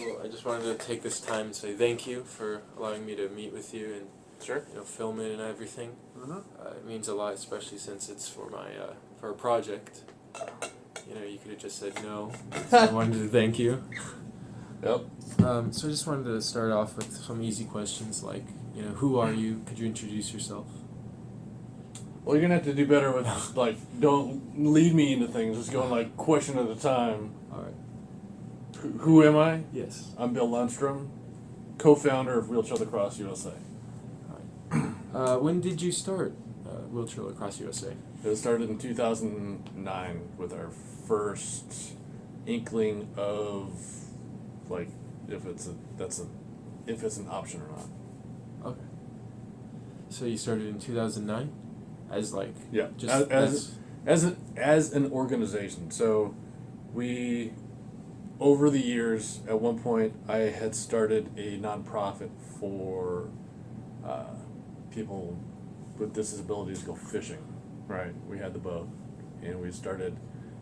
Well, I just wanted to take this time and say thank you for allowing me to meet with you and Sure. film it and everything. Mm-hmm. It means a lot, especially since it's for my for a project. You could have just said no. So I wanted to thank you. Yep. So I just wanted to start off with some easy questions like, who are you? Could you introduce yourself? Well, you're gonna have to do better with don't lead me into things. Just going question at a time. All right. Who am I? Yes. I'm Bill Lundstrom, co-founder of Wheelchair Lacrosse USA. All right. When did you start Wheelchair Lacrosse USA? It started in 2009 with our first inkling of if it's an option or not. Okay. So you started in 2009, as yeah, just as an organization. So we, over the years, at one point I had started a nonprofit for people with disabilities go fishing. Right, we had the boat, and we started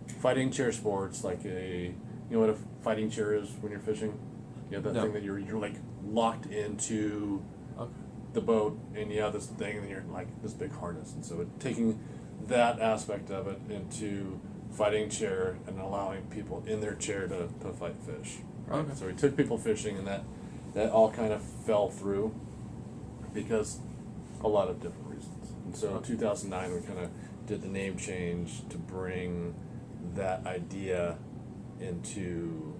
fighting chair sports. You know what a fighting chair is when you're fishing? You have that No. thing that you're locked into the boat, and you have this thing, and then you're this big harness. And so taking that aspect of it into fighting chair and allowing people in their chair to fight fish. Right. Okay. So we took people fishing, and that all kind of fell through because a lot of different reasons. And so in 2009 we kind of did the name change to bring that idea into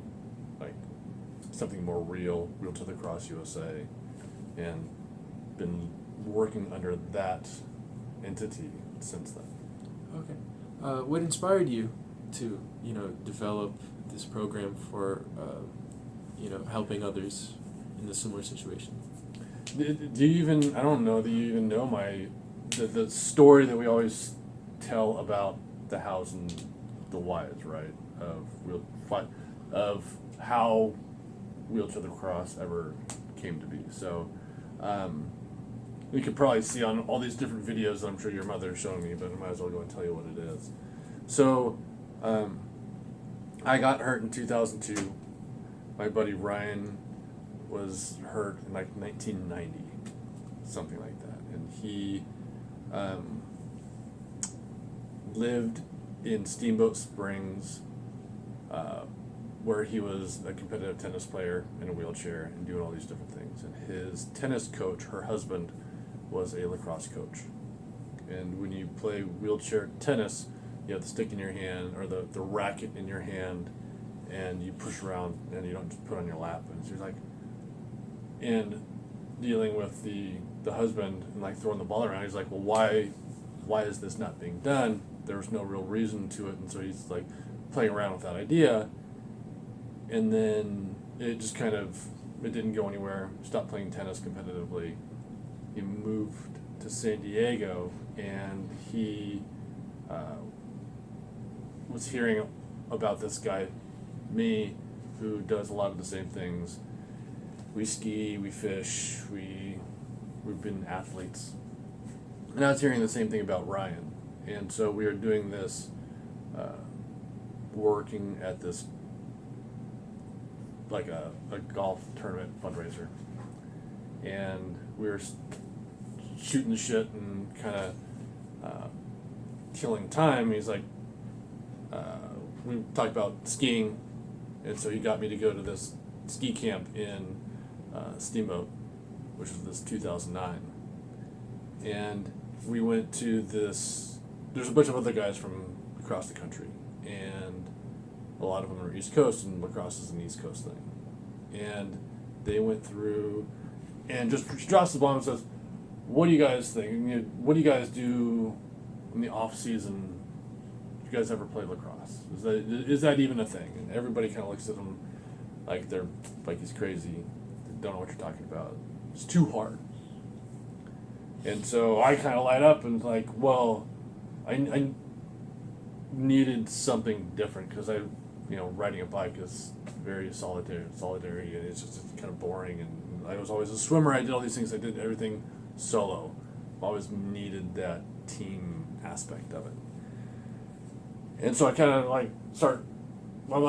something more real, Wheelchair Lacrosse USA, and been working under that entity since then. Okay. What inspired you to develop this program for helping others in a similar situation? Do you even? I don't know that you even know the story that we always tell about the hows and the whys, right? Of how Wheelchair Lacrosse ever came to be. So, you could probably see on all these different videos that I'm sure your mother is showing me, but I might as well go and tell you what it is. So, I got hurt in 2002. My buddy Ryan was hurt in 1990, something like that, and he lived in Steamboat Springs, where he was a competitive tennis player in a wheelchair and doing all these different things. And his tennis coach, her husband, was a lacrosse coach. And when you play wheelchair tennis, you have the stick in your hand or the racket in your hand, and you push around and you don't just put it on your lap. And so he's and dealing with the husband and throwing the ball around, he's well, why is this not being done? There was no real reason to it, and so he's playing around with that idea, and then it just it didn't go anywhere. Stopped playing tennis competitively. He moved to San Diego, and he was hearing about this guy, me, who does a lot of the same things. We ski, we fish, we've been athletes. And I was hearing the same thing about Ryan. And so we were doing this, working at this, a golf tournament fundraiser. And we were shooting the shit and kind of killing time. He's we talked about skiing, and so he got me to go to this ski camp in Steamboat, which was this 2009. And we went to this, there's a bunch of other guys from across the country, and a lot of them are East Coast, and lacrosse is an East Coast thing. And they went through and just drops the bomb and says, what do you guys think? What do you guys do in the off season? Do you guys ever play lacrosse? Is that even a thing? And everybody kind of looks at him like they're he's crazy. They don't know what you're talking about. It's too hard. And so I kind of light up and well, I needed something different because riding a bike is very solitary, and it's kind of boring. And I was always a swimmer. I did all these things. I did everything solo. Always needed that team aspect of it. And so I kind of I'm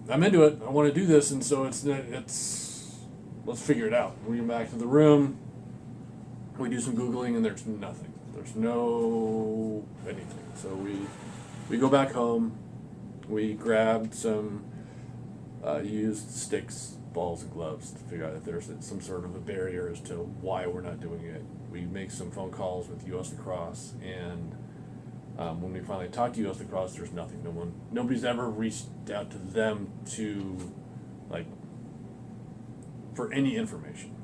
I'm into it. I want to do this, and so it's let's figure it out. We go back to the room. We do some Googling, and there's nothing. There's no anything. So we go back home. We grabbed some used sticks, balls, and gloves to figure out if there's some sort of a barrier as to why we're not doing it. We make some phone calls with U.S. Lacrosse, and when we finally talk to U.S. Lacrosse, there's nothing. Nobody's ever reached out to them to, like, for any information.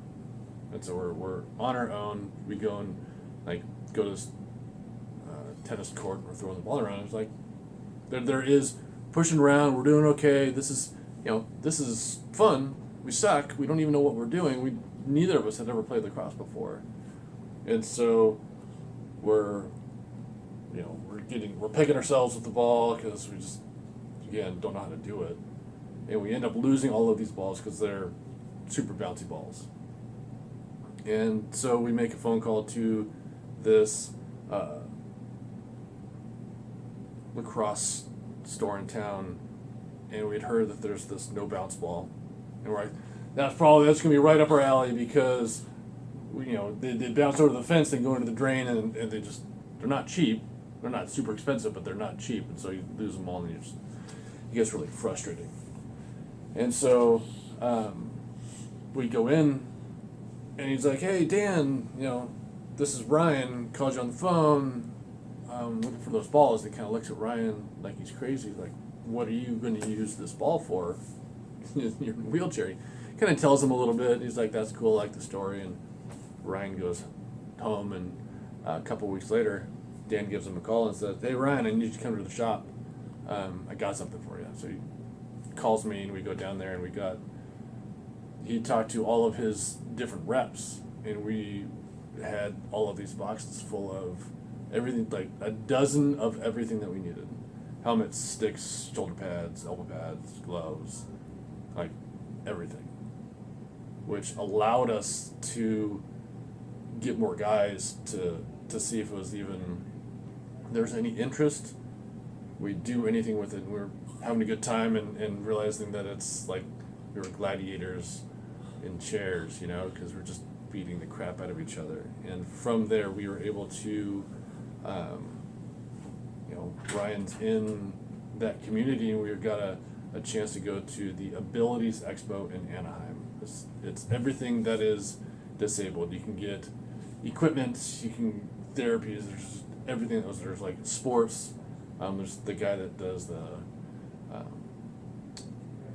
And so we're on our own. We go and, like, go to this tennis court. We're throwing the ball around. It's like there is pushing around. We're doing okay. This is fun. We suck. We don't even know what we're doing. Neither of us had ever played lacrosse before, and so we're picking ourselves with the ball because we just, again, don't know how to do it, and we end up losing all of these balls because they're super bouncy balls. And so we make a phone call to this lacrosse store in town, and we'd heard that there's this no bounce ball, and we're like, that's gonna be right up our alley because they bounce over the fence and go into the drain, and they're not cheap. They're not super expensive, but they're not cheap, and so you lose them all, and it gets really frustrating. And so we go in, and he's like, "Hey, Dan, this is Ryan. Called you on the phone. Looking for those balls." He kind of looks at Ryan like he's crazy. Like, "What are you going to use this ball for? You're in a wheelchair." He kind of tells him a little bit. He's like, "That's cool. I like the story." And Ryan goes home, and a couple weeks later, Dan gives him a call and says, "Hey, Ryan, I need you to come to the shop. I got something for you." So he calls me, and we go down there, and he talked to all of his different reps, and we had all of these boxes full of everything, like a dozen of everything that we needed. Helmets, sticks, shoulder pads, elbow pads, gloves, like everything. Which allowed us to get more guys to see if it was even, there's any interest. We'd do anything with it, and we were having a good time and realizing that it's like we were gladiators in chairs, because we're just beating the crap out of each other. And from there, we were able to, Ryan's in that community, and we got a chance to go to the Abilities Expo in Anaheim. It's everything that is disabled. You can get equipment, you can therapies, there's everything that was, there's like sports. There's the guy that does the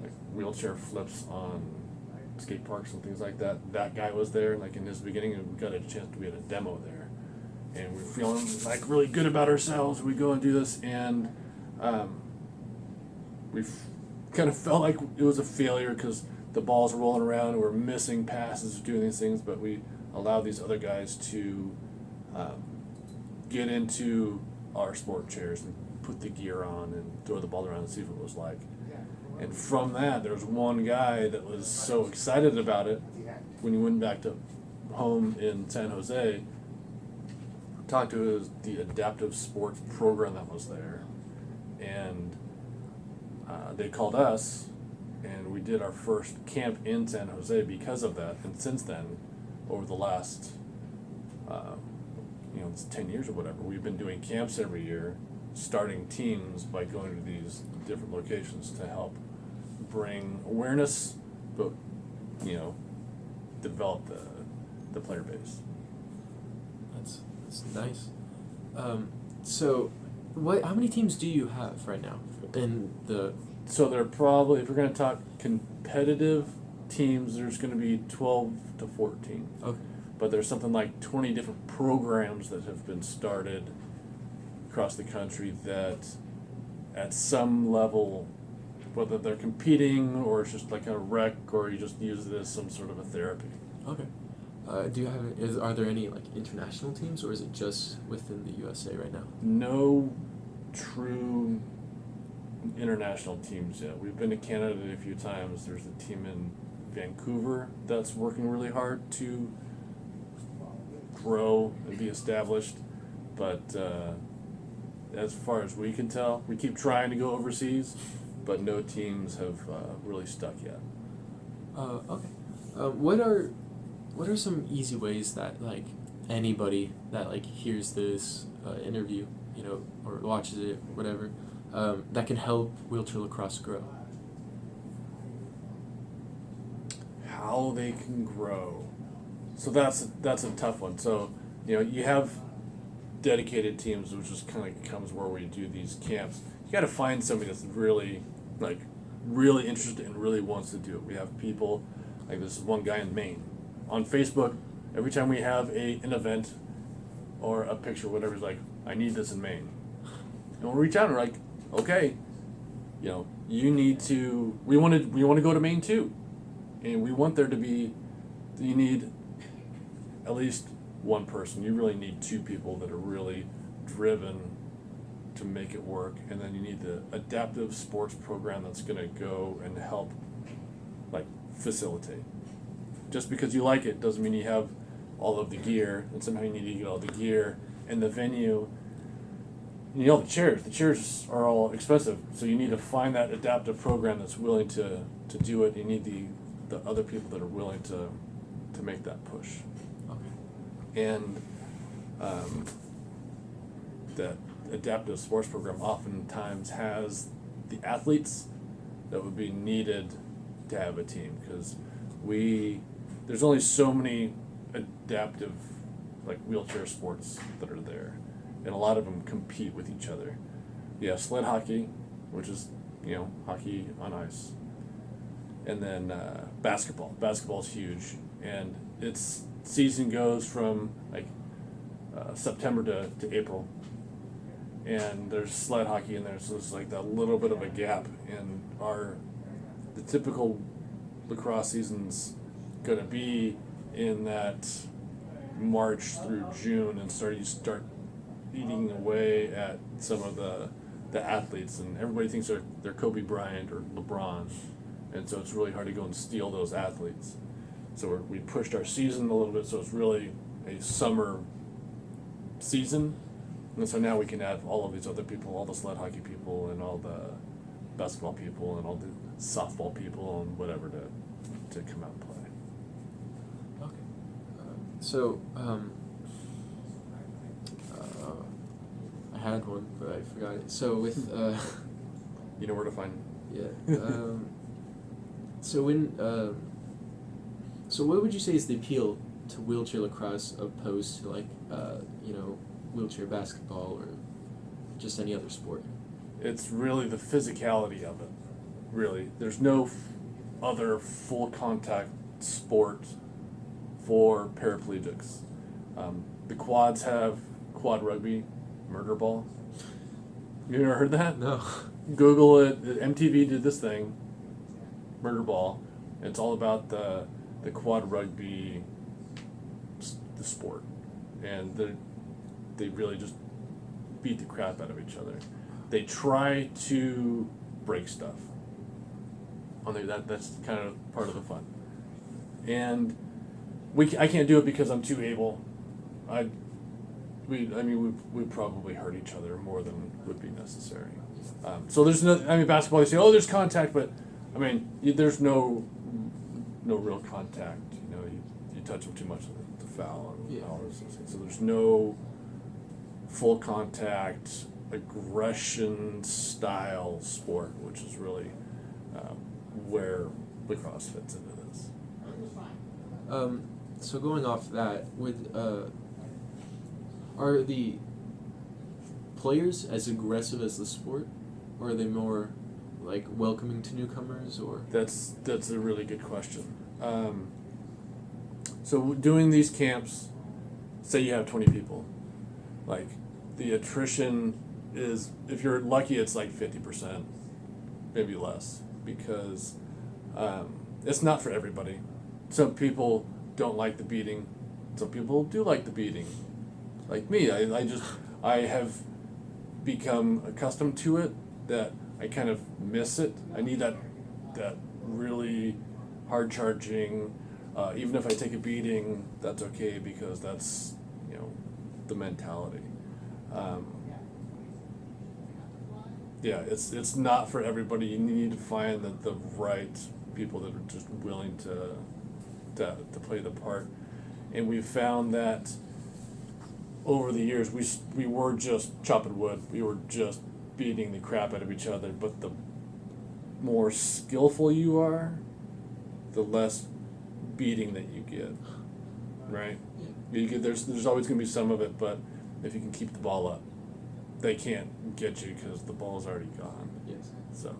like wheelchair flips on skate parks and things like that. That guy was there, like in his beginning, and we had a demo there, and we're feeling like really good about ourselves. We go and do this, and we kind of felt like it was a failure because the balls were rolling around and we're missing passes, doing these things, but we allowed these other guys to get into our sport chairs and put the gear on and throw the ball around and see what it was like. And from that, there was one guy that was so excited about it when he went back to home in San Jose, talked to the adaptive sports program that was there, and they called us, and we did our first camp in San Jose because of that. And since then, over the last it's 10 years or whatever, we've been doing camps every year, starting teams by going to these different locations to help bring awareness, but develop the player base. That's nice. So how many teams do you have right now in the? So there are probably, if we're going to talk competitive teams, there's going to be 12 to 14. Okay. But there's something like 20 different programs that have been started across the country that at some level, whether they're competing or it's just like a rec or you just use it as some sort of a therapy. Okay. Are there any like international teams, or is it just within the USA right now? No true international teams yet. We've been to Canada a few times. There's a team in Vancouver that's working really hard to grow and be established, but as far as we can tell, we keep trying to go overseas, but no teams have really stuck yet. Okay. What are some easy ways that like anybody that like hears this interview, you know, or watches it, whatever, that can help wheelchair lacrosse grow? How they can grow. So that's a tough one. So, you know, you have dedicated teams, which is kind of comes where we do these camps. You got to find somebody that's really interested and really wants to do it. We have people like this one guy in Maine on Facebook. Every time we have an event or a picture, whatever, he's like, I need this in Maine, and we'll reach out and we're like, okay, you know, you need to. We want to go to Maine too, and we want there to be. You need at least one person. You really need two people that are really driven to make it work, and then you need the adaptive sports program that's going to go and help like facilitate. Just because you like it doesn't mean you have all of the gear, and somehow you need to get all the gear and the venue. You know, the chairs are all expensive, so you need to find that adaptive program that's willing to do it. You need the other people that are willing to make that push. Okay. And that adaptive sports program oftentimes has the athletes that would be needed to have a team, because there's only so many adaptive like wheelchair sports that are there, and a lot of them compete with each other. You have sled hockey, which is, you know, hockey on ice, and then basketball. Basketball's huge, and its season goes from like September to April, and there's sled hockey in there, so there's like that little bit of a gap in the typical lacrosse season's gonna be in that March through June, and you start eating away at some of the athletes, and everybody thinks they're Kobe Bryant or LeBron, and so it's really hard to go and steal those athletes. So we pushed our season a little bit, so it's really a summer season, and so now we can have all of these other people, all the sled hockey people and all the basketball people and all the softball people and whatever to come out and play. Okay. So I had one, but I forgot it. So with You know where to find yeah. So when so what would you say is the appeal to wheelchair lacrosse opposed to like you know, wheelchair basketball or just any other sport? It's really the physicality of it. Really, there's no other full contact sport for paraplegics. The quads have quad rugby, murder ball. You ever heard that? No. Google it. MTV did this thing, murder ball. It's all about the quad rugby, the sport, and they really just beat the crap out of each other. They try to break stuff. That's kind of part of the fun. And I can't do it because I'm too able. We probably hurt each other more than would be necessary. So there's basketball, they say, oh, there's contact, but there's no real contact. You know, you touch them too much to foul and all those things. So there's no full contact aggression style sport, which is really where lacrosse fits into this. So going off that, are the players as aggressive as the sport, or are they more like welcoming to newcomers? Or that's a really good question. So doing these camps, say you have 20 people, like the attrition is, if you're lucky, it's like 50%, maybe less, because it's not for everybody. Some people don't like the beating. Some people do like the beating. Like me, I have become accustomed to it, that I kind of miss it. I need that really hard charging. Even if I take a beating, that's okay, because that's, you know, the mentality. Yeah, it's not for everybody. You need to find the right people that are just willing to play the part. And we've found that over the years we were just chopping wood. We were just beating the crap out of each other. But the more skillful you are, the less beating that you get. Right? Yeah. You get there's always going to be some of it, but if you can keep the ball up, they can't get you because the ball's already gone. Yes. So,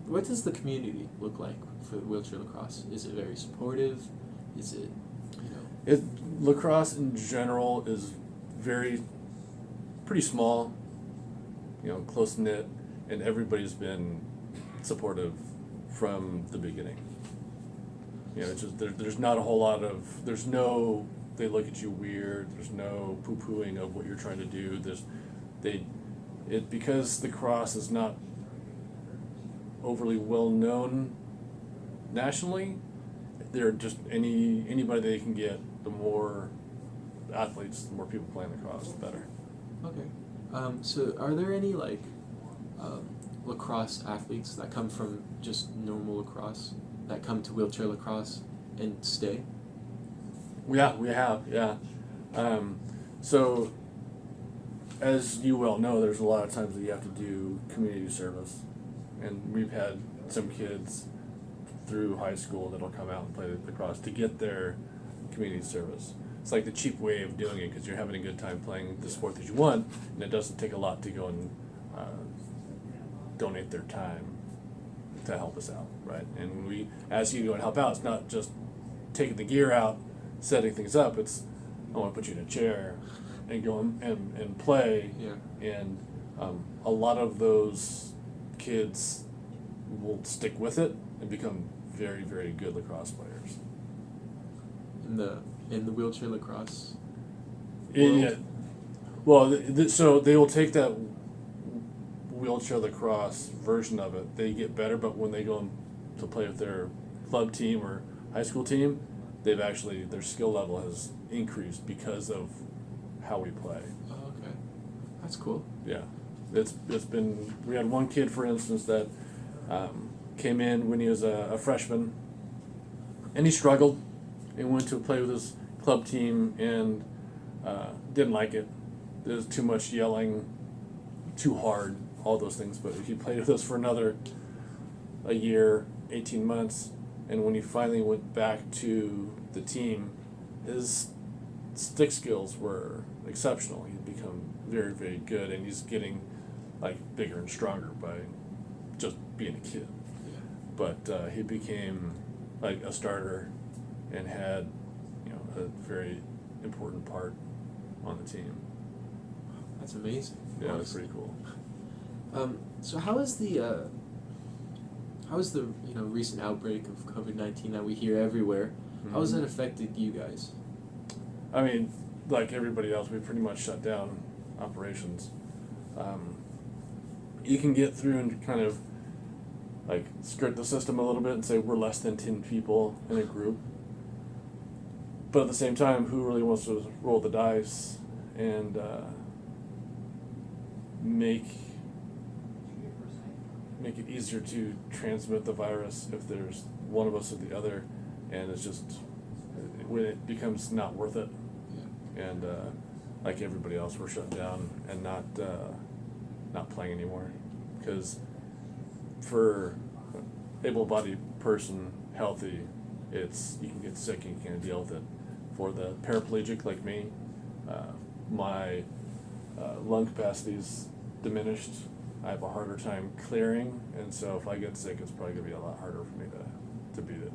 what does the community look like for wheelchair lacrosse? Is it very supportive? Is it, lacrosse in general is pretty small, close knit, and everybody's been supportive from the beginning. It's just there's not a whole lot of they look at you weird. There's no poo-pooing of what you're trying to do. Because the cross is not overly well known nationally. They're just anybody they can get. The more athletes, the more people playing lacrosse, the better. Okay. So are there any lacrosse athletes that come from just normal lacrosse that come to wheelchair lacrosse and stay? Yeah, we have, yeah. So, as you well know, there's a lot of times that you have to do community service. And we've had some kids through high school that'll come out and play lacrosse to get their community service. It's like the cheap way of doing it because you're having a good time playing the sport that you want, and it doesn't take a lot to go and donate their time to help us out, right? And when we ask you to go and help out, it's not just taking the gear out, setting things up. It's I want to put you in a chair and go and play. Yeah. And a lot of those kids will stick with it and become very, very good lacrosse players. In the wheelchair lacrosse Yeah. world? Well, so they will take that wheelchair lacrosse version of it. They get better, but when they go to play with their club team or high school team, their skill level has increased because of how we play. Oh, okay. That's cool. Yeah, it's been. We had one kid, for instance, that came in when he was a freshman, and he struggled, and went to play with his club team and didn't like it. There was too much yelling, too hard, all those things. But he played with us for a year, 18 months, and when he finally went back to the team, his stick skills were exceptional. He'd become very, very good, and he's getting bigger and stronger by just being a kid. Yeah. But he became a starter and had a very important part on the team. That's amazing. Yeah, it's pretty cool. So how is the recent outbreak of COVID-19 that we hear everywhere? How has that affected you guys? I mean, like everybody else, we pretty much shut down operations. You can get through and kind of skirt the system a little bit and say we're less than 10 people in a group. But at the same time, who really wants to roll the dice and make it easier to transmit the virus if there's one of us or the other, and it's just when it becomes not worth it. Yeah. And like everybody else, we're shut down and not playing anymore, because for able-bodied person, healthy, you can get sick and you can't deal with it. For the paraplegic like me, my lung capacity's diminished. I have a harder time clearing, and so if I get sick, it's probably going to be a lot harder for me to beat it.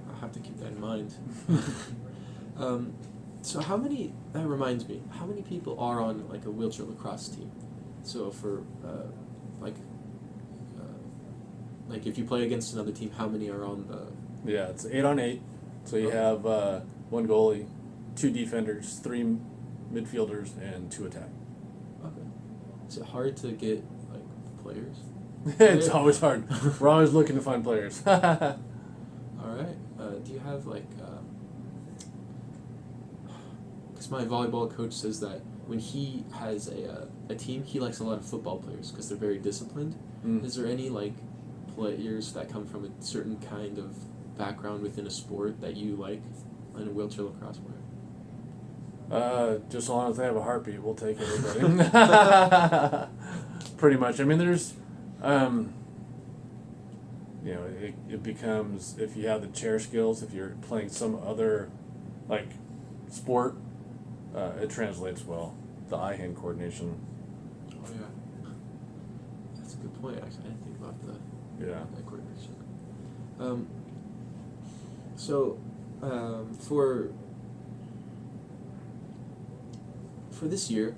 I'll have to keep that in mind. So that reminds me, how many people are on a wheelchair lacrosse team? So for if you play against another team, how many are on the... Yeah, it's 8-on-8. So you have one goalie, 2 defenders, 3 midfielders, and 2 attack. Okay. Is it hard to get players? It's always hard. We're always looking to find players. All right. Do you have because my volleyball coach says that when he has a team, he likes a lot of football players because they're very disciplined. Is there any like players that come from a certain kind of background within a sport that you like in a wheelchair lacrosse player? Just as long as they have a heartbeat, we'll take everybody. Pretty much. I mean, there's, it becomes, if you have the chair skills, if you're playing some other, like, sport, it translates well. The eye-hand coordination. Oh, yeah. That's a good point, actually. I didn't think about that coordination. For this year,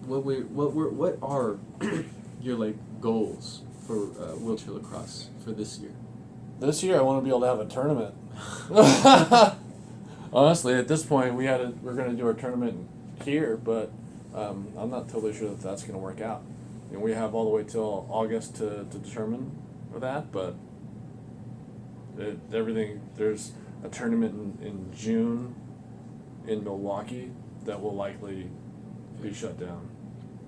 what are your like goals for wheelchair lacrosse for this year? This year, I want to be able to have a tournament. Honestly, at this point, we're going to do our tournament here, but I'm not totally sure that that's going to work out. We have all the way till August to determine that, but there's a tournament in June in Milwaukee that will likely be shut down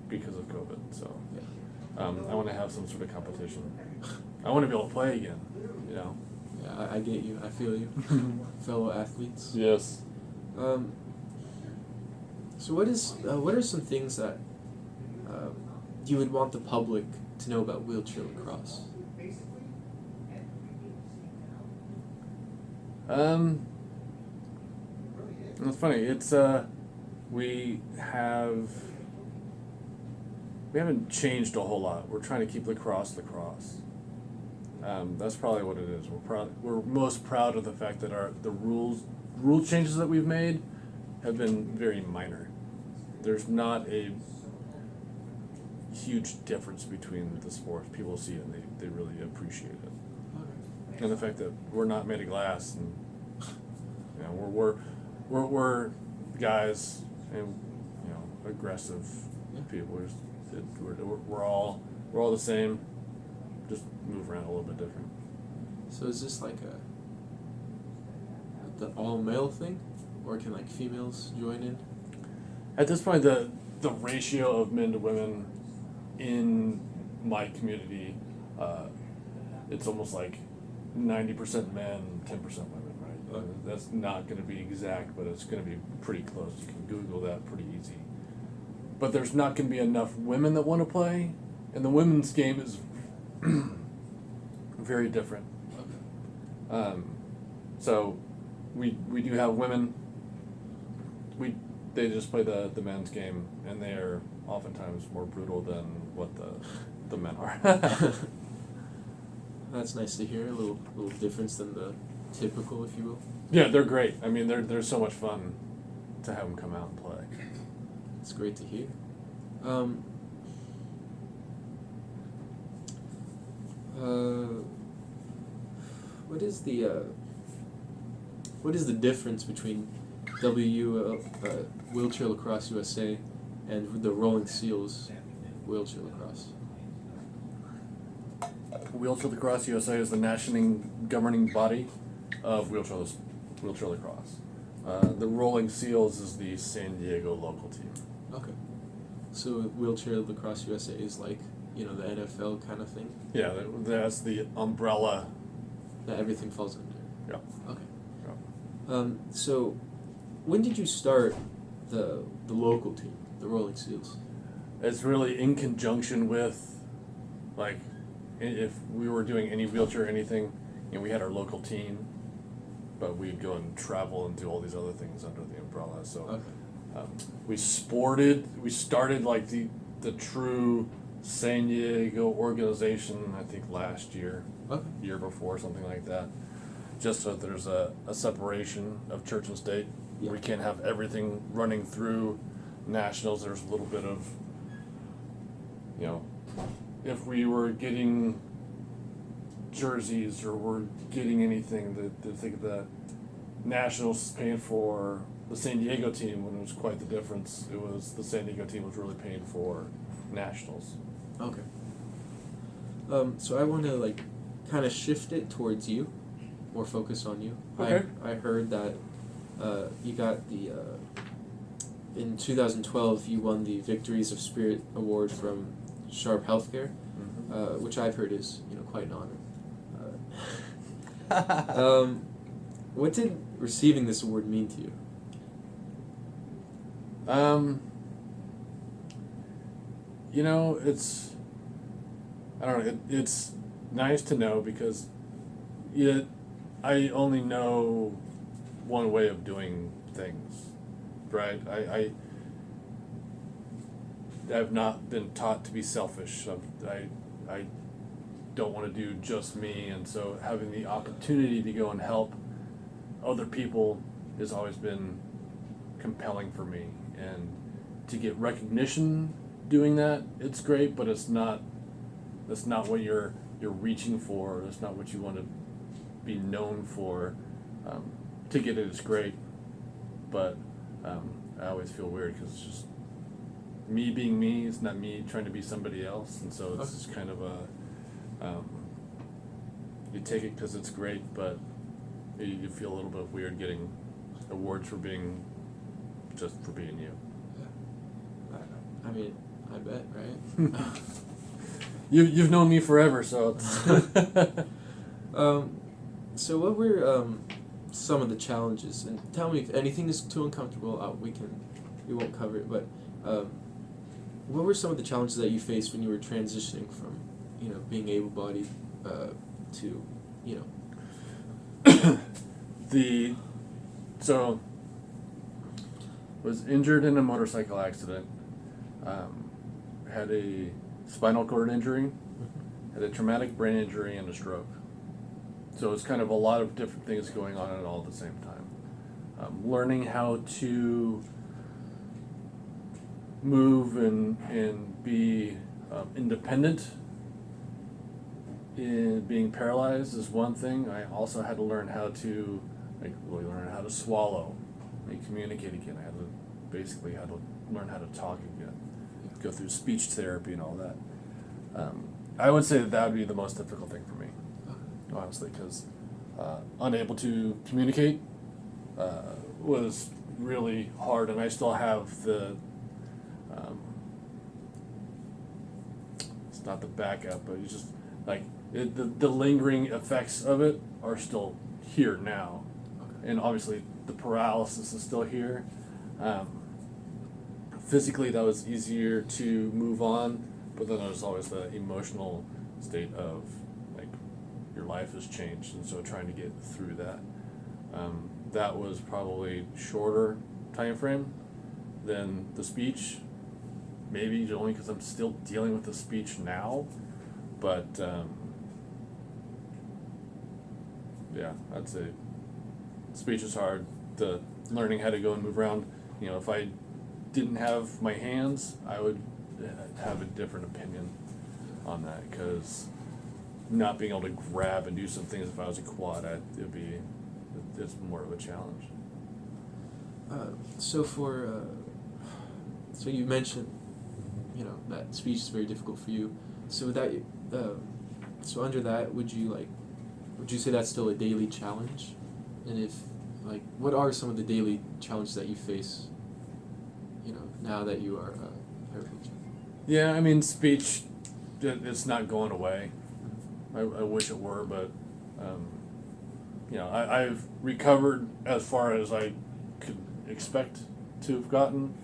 because of COVID. So I want to have some sort of competition. I want to be able to play again. Yeah, I get you. I feel you. Fellow athletes. Yes. So what are some things that you would want the public to know about wheelchair lacrosse? It's funny. It's we haven't changed a whole lot. We're trying to keep lacrosse. That's probably what it is. We're most proud of the fact that the rule changes that we've made have been very minor. There's not a huge difference between the sports. People see it and they really appreciate it. Okay. And the fact that we're not made of glass and we're guys and aggressive people. We're all the same. Just move around a little bit different. So is this like the all-male thing, or can like females join in? At this point, the ratio of men to women in my community, it's almost like 90% men, 10% women, right? Okay. That's not going to be exact, but it's going to be pretty close. You can Google that pretty easy. But there's not going to be enough women that want to play, and the women's game is very different. Okay. So we do have women. They just play the men's game, and they are oftentimes more brutal than what the men are. That's nice to hear. A little difference than the typical, if you will. Yeah, they're great. I mean, they're so much fun to have them come out and play. It's great to hear. What is the difference between Wheelchair Lacrosse USA and the Rolling Seals Wheelchair Lacrosse? Wheelchair Lacrosse USA is the national governing body of wheelchair lacrosse. The Rolling Seals is the San Diego local team. Okay. So Wheelchair Lacrosse USA is like, the NFL kind of thing? Yeah, that's the umbrella. That everything falls under? Yeah. Okay. Yeah. So when did you start the local team, the Rolling Seals? It's really in conjunction with, like, if we were doing any wheelchair or anything, we had our local team, but we'd go and travel and do all these other things under the umbrella. So okay. We started like the true San Diego organization, I think last year, Okay. year before, something like that. Just so that there's a separation of church and state. Yeah. We can't have everything running through nationals. There's a little bit of, if we were getting jerseys or we're getting anything, to think that nationals is paying for the San Diego team, when it was quite the difference. It was the San Diego team was really paying for nationals. Okay. So I want to kind of shift it towards you, more focus on you. Okay. I heard that you got the in 2012 you won the Victories of Spirit Award from Sharp Healthcare, which I've heard is quite an honor. What did receiving this award mean to you? It's, I don't know, it's nice to know because I only know one way of doing things, right? I've not been taught to be selfish. I don't want to do just me, and so having the opportunity to go and help other people has always been compelling for me, and to get recognition doing that, it's great, but that's not what you're reaching for. That's not what you want to be known for. To get it is great, but I always feel weird because it's just me being me. It's not me trying to be somebody else, and so it's just kind of you take it because it's great, but you feel a little bit weird getting awards for being you. Yeah. I mean, I bet, right? You've known me forever, so it's so what were some of the challenges? And tell me if anything is too uncomfortable. We won't cover it. But what were some of the challenges that you faced when you were transitioning from being able-bodied to So was injured in a motorcycle accident. Had a spinal cord injury, had a traumatic brain injury, and a stroke. So it's kind of a lot of different things going on at all at the same time. Learning how to move and be independent in being paralyzed is one thing. I also had to learn how to learn how to swallow, communicate again. I had to basically learn how to talk again, go through speech therapy and all that. I would say that would be the most difficult thing for me, honestly, because unable to communicate was really hard, and I still have the it's not the backup, but it's just the lingering effects of it are still here now. And obviously the paralysis is still here. Physically that was easier to move on, but then there's always the emotional state of your life has changed, and so trying to get through that. That was probably shorter time frame than the speech, maybe only because I'm still dealing with the speech now, but yeah, I'd say speech is hard. The learning how to go and move around. If I didn't have my hands, I would have a different opinion on that, because not being able to grab and do some things, if I was a quad, it's more of a challenge. So you mentioned that speech is very difficult for you. So with that, so under that, would you say that's still a daily challenge? And if what are some of the daily challenges that you face now that you are paraplegic? Yeah, I mean, speech, it's not going away. I wish it were, but I've recovered as far as I could expect to have gotten.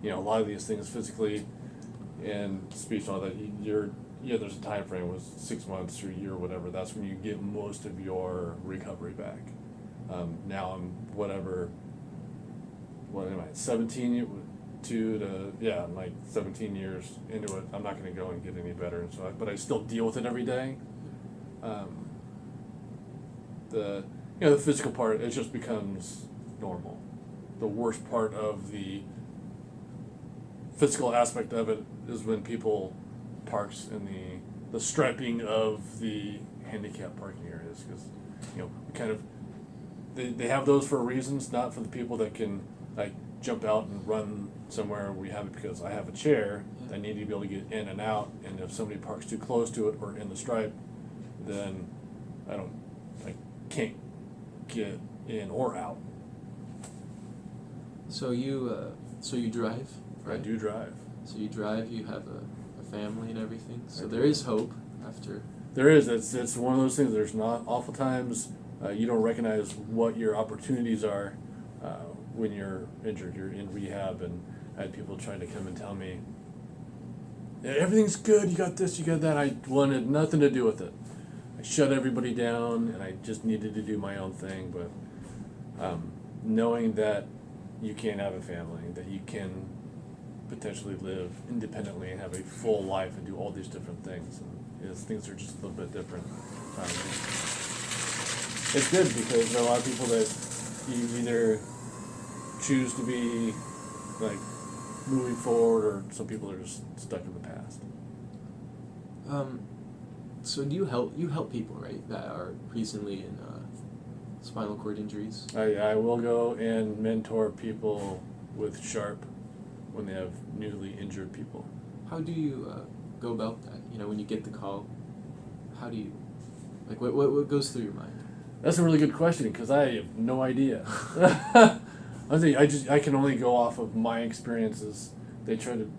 A lot of these things physically and speech and all that, there's a time frame, was 6 months or a year or whatever. That's when you get most of your recovery back. Now I'm what am I, 17 I'm 17 years into it. I'm not going to go and get any better, and so but I still deal with it every day. The physical part, it just becomes normal. The worst part of the physical aspect of it is when people parks in the striping of the handicap parking areas, because they have those for reasons, not for the people that can jump out and run somewhere. We have it because I have a chair. I need to be able to get in and out, and if somebody parks too close to it or in the stripe, then I can't get in or out. So you So you drive, right? I do drive. So you drive, you have a family and everything. So I there do. is hope after. There is. It's one of those things. There's not awful times you don't recognize what your opportunities are when you're injured. You're in rehab, and I had people trying to come and tell me, "Yeah, everything's good. You got this. You got that." I wanted nothing to do with it. I shut everybody down, and I just needed to do my own thing. But knowing that you can have a family, that you can potentially live independently and have a full life and do all these different things, and things are just a little bit different. It's good because there are a lot of people that you either choose to be like moving forward, or some people are just stuck in the past. So do you help people, right, that are recently in spinal cord injuries? I will go and mentor people with Sharp when they have newly injured people. How do you go about that? You know, when you get the call, how do you, like, what goes through your mind? That's a really good question because I have no idea. I can only go off of my experiences. They try to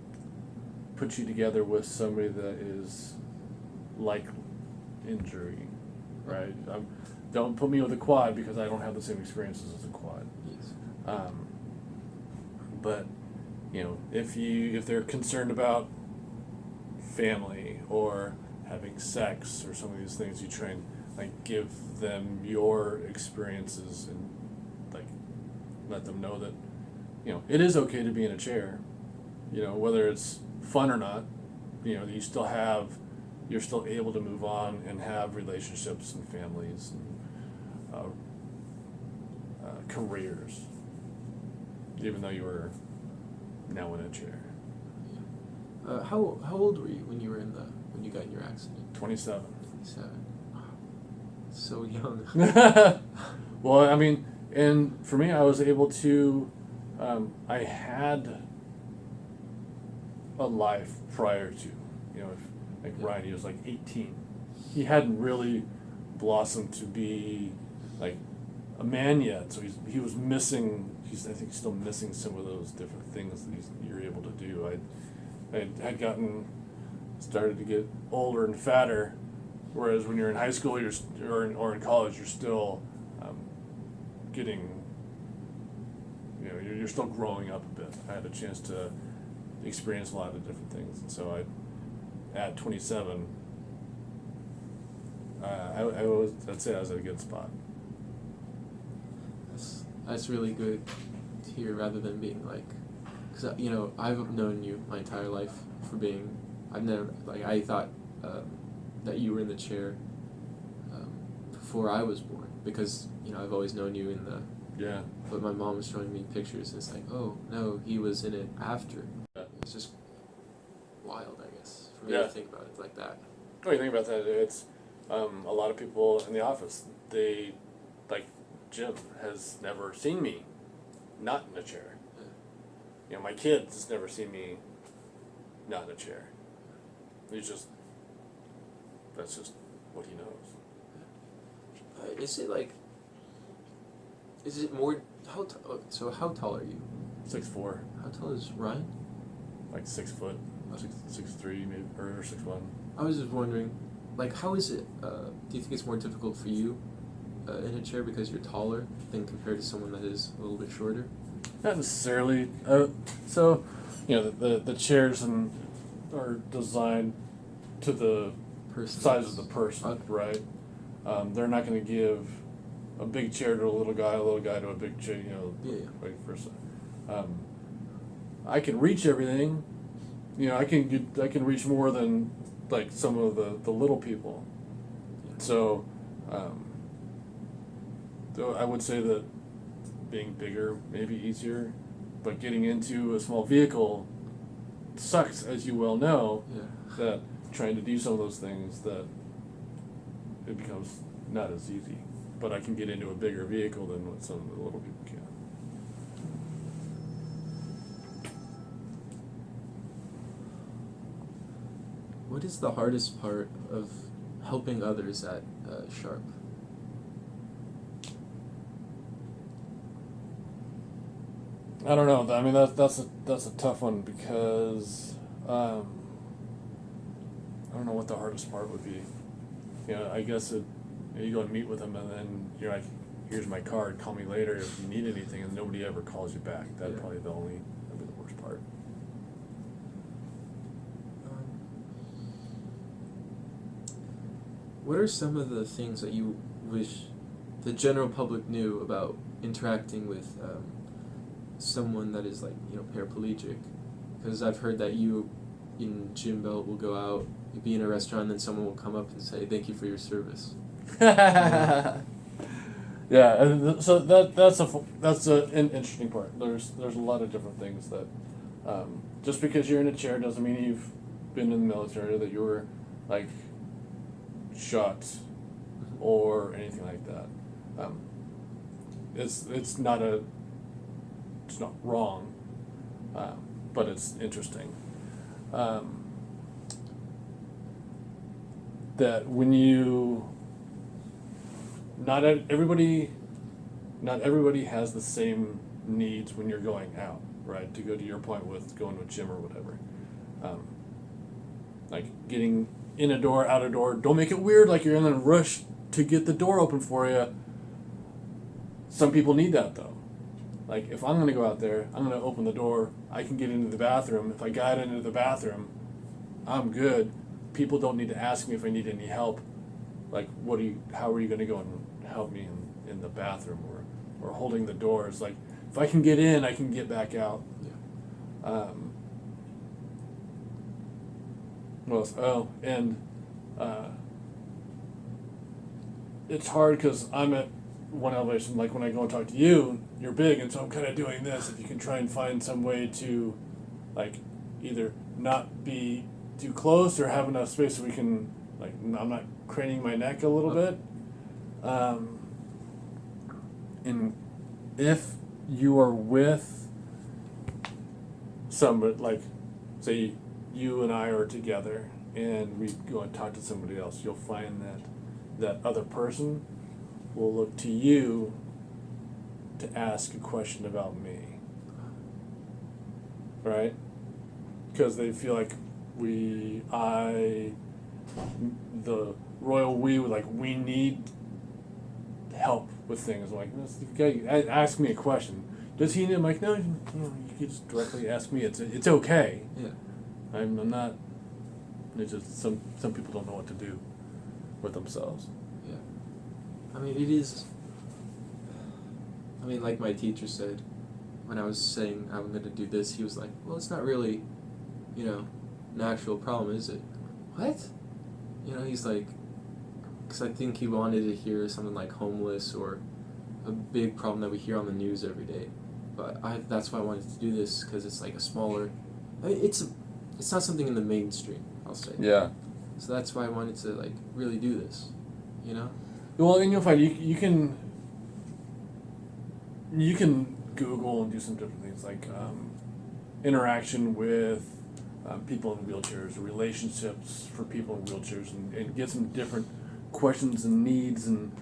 put you together with somebody that is like injury, right? Don't put me with a quad because I don't have the same experiences as a quad. Yes. But you know, if they're concerned about family or having sex or some of these things, you try and like give them your experiences and like let them know that, you know, it is okay to be in a chair, you know, whether it's fun or not, you know, you're still able to move on and have relationships and families and careers, even though you were now in a chair. Yeah. How old were you when you got in your accident? 27. 27. Wow. So young. Well, I mean, and for me, I was able to, I had a life prior to, you know, like Ryan, he was like 18. He hadn't really blossomed to be like a man yet, so he was missing. I think he's still missing some of those different things that you're able to do. I had started to get older and fatter, whereas when you're in high school or in college, you're still getting, you know, you're still growing up a bit. I had a chance to experience a lot of different things, and so at 27, I'd say I was at a good spot. That's really good to hear, rather than being like, because you know, I've known you my entire life for being, I've never, like, I thought that you were in the chair before I was born, because, you know, I've always known you in the, Yeah. but my mom was showing me pictures and it's like, oh no, he was in it after. Yeah. It's just wild, I guess, for me Yeah. to think about it like that. When you think about that, it's a lot of people in the office, they, like Jim, has never seen me not in a chair. Yeah. You know, my kids has never seen me not in a chair. That's just what he knows. Is it more, so how tall are you? 6'4", How tall is Ryan? like 6 foot, 6'3", maybe, or 6'1". I was just wondering, like, how is it, do you think it's more difficult for you in a chair because you're taller than compared to someone that is a little bit shorter? Not necessarily. So, you know, the chairs are designed to the size of the person, Okay. right? They're not going to give a big chair to a little guy to a big chair, you know, Yeah. vice versa. I can reach everything. You know, I can reach more than like some of the little people. Yeah. So I would say that being bigger may be easier, but getting into a small vehicle sucks, as you well know. Yeah. That trying to do some of those things, that it becomes not as easy. But I can get into a bigger vehicle than what some of the little people can. What is the hardest part of helping others at Sharp? I don't know. I mean, that's a tough one because I don't know what the hardest part would be. I guess you go and meet with them, and then you're like, "Here's my card. Call me later if you need anything," and nobody ever calls you back. That'd probably that'd be the worst part. What are some of the things that you wish the general public knew about interacting with someone that is paraplegic? Because I've heard that you in Jim Belt will go out, you'll be in a restaurant, and then someone will come up and say, "Thank you for your service." Yeah, and so that's an interesting part. There's a lot of different things that just because you're in a chair doesn't mean you've been in the military, that you were like shot or anything like that. It's not wrong, but it's interesting. That when you not everybody has the same needs when you're going out, right? To go to your point with going to a gym or whatever, like getting in a door, out a door. Don't make it weird, like you're in a rush to get the door open for you. Some people need that though. Like if I'm gonna go out there, I'm gonna open the door. I can get into the bathroom. If I got into the bathroom, I'm good. People don't need to ask me if I need any help. Like, how are you going to go and help me in the bathroom or holding the doors? Like, if I can get in, I can get back out. Yeah. What else? Oh, and it's hard because I'm at one elevation. Like when I go and talk to you, you're big, and so I'm kind of doing this. If you can try and find some way to, like, either not be too close or have enough space so we can, like, I'm not craning my neck a little bit. And if you are with somebody, like, say you and I are together and we go and talk to somebody else, you'll find that other person will look to you to ask a question about me. Right? Because they feel like the royal we need help with things. I'm like, this guy ask me a question. Does he need? I'm like, no, you can just directly ask me. It's okay. Yeah. I'm not. It's just some people don't know what to do with themselves. Yeah. I mean, it is. I mean, like my teacher said, when I was saying I'm going to do this, he was like, "Well, it's not really, an actual problem, is it?" What? He's like, because I think he wanted to hear something like homeless or a big problem that we hear on the news every day. But that's why I wanted to do this, because it's like a smaller. I mean, it's not something in the mainstream, I'll say. Yeah. So that's why I wanted to like really do this, Well, and you'll find you can Google and do some different things like interaction with people in wheelchairs, relationships for people in wheelchairs, and get some different questions and needs and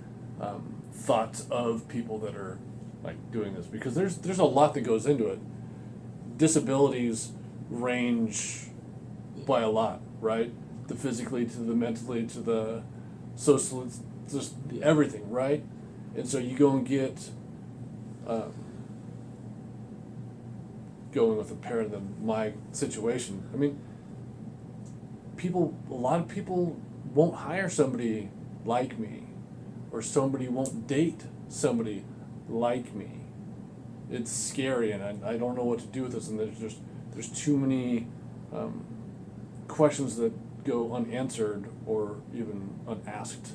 thoughts of people that are like doing this, because there's a lot that goes into it. Disabilities range by a lot, right? The physically to the mentally to the social, just everything, right? And so you go and get going with a parent in my situation. I mean, a lot of people won't hire somebody like me, or somebody won't date somebody like me. It's scary, and I don't know what to do with this, and there's too many questions that go unanswered or even unasked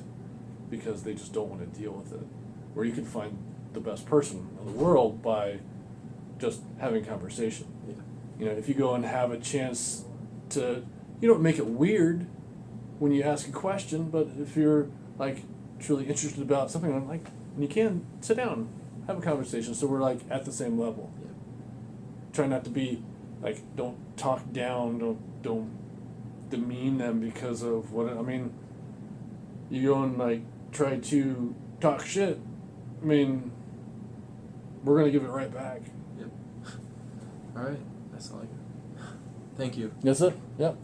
because they just don't want to deal with it. Where you can find the best person in the world by just having conversation. Yeah. If you go and have a chance to, you don't make it weird when you ask a question, but if you're like truly interested about something, I'm like, you can sit down, have a conversation, so we're like at the same level. Yeah. Try not to be like, don't talk down, don't demean them because of what I mean. You go and like try to talk shit. I mean, we're gonna give it right back. Yep. All right, that's all I got. Thank you. That's it. Yep.